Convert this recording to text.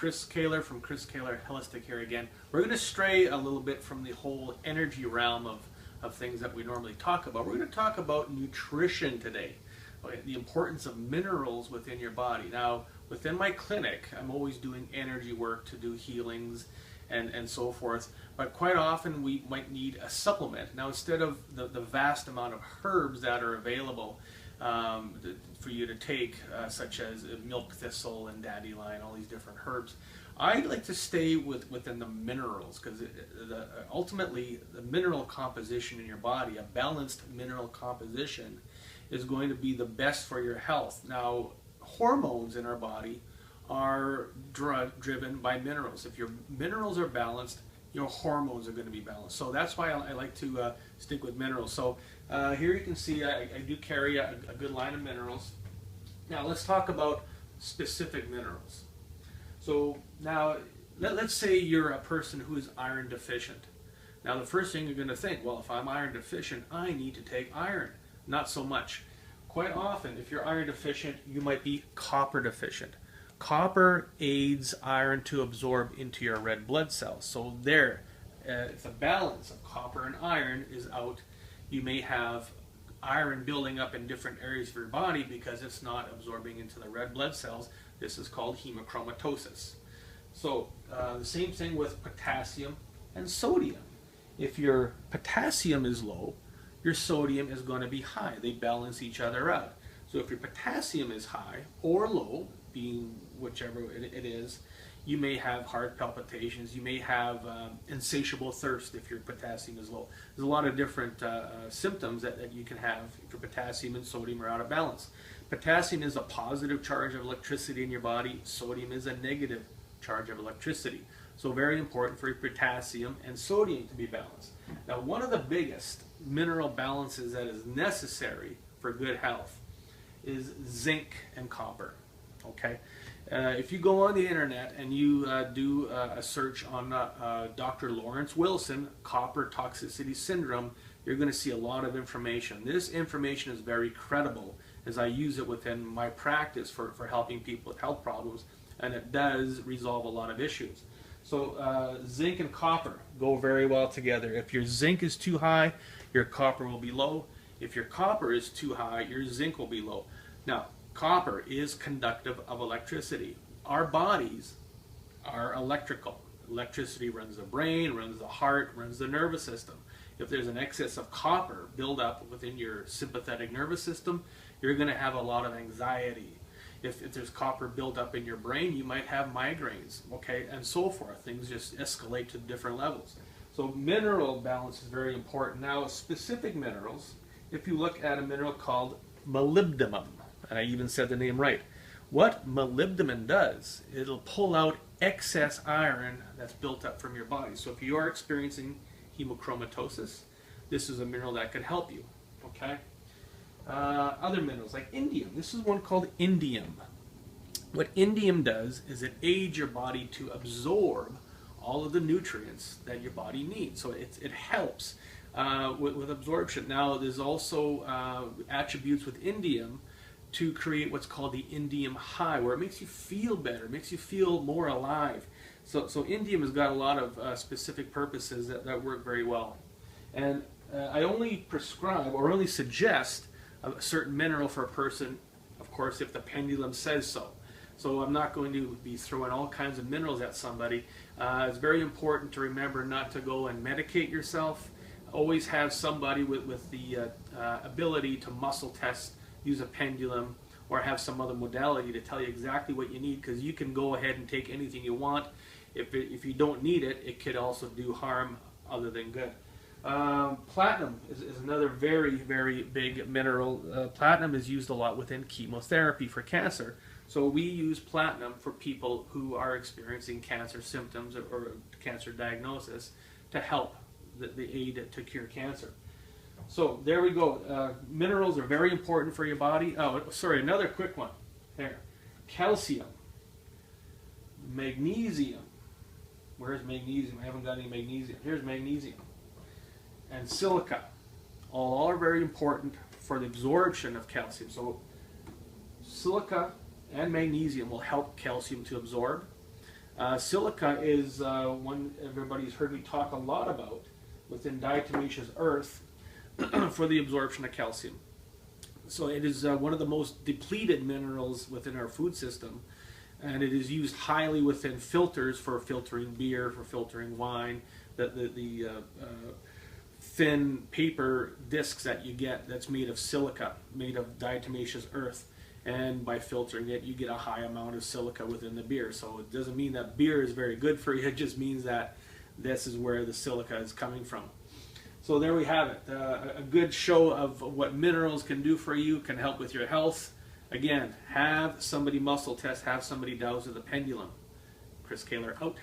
Chris Kehler from Chris Kehler Holistic here again. We're going to stray a little bit from the whole energy realm of things that we normally talk about. We're going to talk about nutrition today, okay, the importance of minerals within your body. Now, within my clinic, I'm always doing energy work to do healings and so forth, but quite often we might need a supplement. Now, instead of the vast amount of herbs that are available for you to take, such as milk thistle and dandelion, all these different herbs, I like to stay within the minerals, because ultimately the mineral composition in your body, a balanced mineral composition, is going to be the best for your health. Now, hormones in our body are driven by minerals. If your minerals are balanced, your hormones are going to be balanced. So that's why I like to stick with minerals. So here you can see I do carry a good line of minerals. Now let's talk about specific minerals. So now let's say you're a person who is iron deficient. Now the first thing you're going to think, well, if I'm iron deficient, I need to take iron. Not so much. Quite often, if you're iron deficient, you might be copper deficient. Copper aids iron to absorb into your red blood cells. So there, if the balance of copper and iron is out, you may have iron building up in different areas of your body because it's not absorbing into the red blood cells. This is called hemochromatosis. So the same thing with potassium and sodium. If your potassium is low, your sodium is going to be high. They balance each other out. So if your potassium is high or low, being whichever it is, you may have heart palpitations, you may have insatiable thirst if your potassium is low. There's a lot of different symptoms that you can have if your potassium and sodium are out of balance. Potassium is a positive charge of electricity in your body, sodium is a negative charge of electricity. So very important for your potassium and sodium to be balanced. Now, one of the biggest mineral balances that is necessary for good health is zinc and copper. Okay, if you go on the internet and you do a search on Dr. Lawrence Wilson, copper toxicity syndrome, you're going to see a lot of information. This information is very credible as I use it within my practice for helping people with health problems, and it does resolve a lot of issues. So zinc and copper go very well together. If your zinc is too high, your copper will be low. If your copper is too high, your zinc will be low. Now, copper is conductive of electricity. Our bodies are electrical. Electricity runs the brain, runs the heart, runs the nervous system. If there's an excess of copper build up within your sympathetic nervous system, you're going to have a lot of anxiety. If there's copper built up in your brain, you might have migraines, okay, and so forth. Things just escalate to different levels. So mineral balance is very important. Now, specific minerals, if you look at a mineral called molybdenum, and I even said the name right. What molybdenum does, it'll pull out excess iron that's built up from your body. So if you are experiencing hemochromatosis, this is a mineral that could help you. Okay. Other minerals like indium. This is one called indium. What indium does is it aids your body to absorb all of the nutrients that your body needs. So it helps with absorption. Now, there's also attributes with indium to create what's called the indium high, where it makes you feel better, makes you feel more alive. So indium has got a lot of specific purposes that work very well. And I only prescribe or only suggest a certain mineral for a person, of course, if the pendulum says so. So I'm not going to be throwing all kinds of minerals at somebody. It's very important to remember not to go and medicate yourself. Always have somebody with the ability to muscle test, use a pendulum, or have some other modality to tell you exactly what you need, because you can go ahead and take anything you want. If you don't need it, it could also do harm other than good. Platinum is another very, very big mineral. Platinum is used a lot within chemotherapy for cancer. So we use platinum for people who are experiencing cancer symptoms or cancer diagnosis to help the aid to cure cancer. So there we go. Minerals are very important for your body. Oh, sorry, another quick one. Here. Calcium. Magnesium. Where's magnesium? I haven't got any magnesium. Here's magnesium. And silica. All are very important for the absorption of calcium. So silica and magnesium will help calcium to absorb. Silica is one everybody's heard me talk a lot about within diatomaceous earth for the absorption of calcium. So it is one of the most depleted minerals within our food system, and it is used highly within filters for filtering beer, for filtering wine. The thin paper discs that you get that's made of silica, made of diatomaceous earth, and by filtering it you get a high amount of silica within the beer. So it doesn't mean that beer is very good for you, it just means that this is where the silica is coming from. So there we have it, a good show of what minerals can do for you, can help with your health. Again, have somebody muscle test, have somebody douse with a pendulum. Chris Kehler out.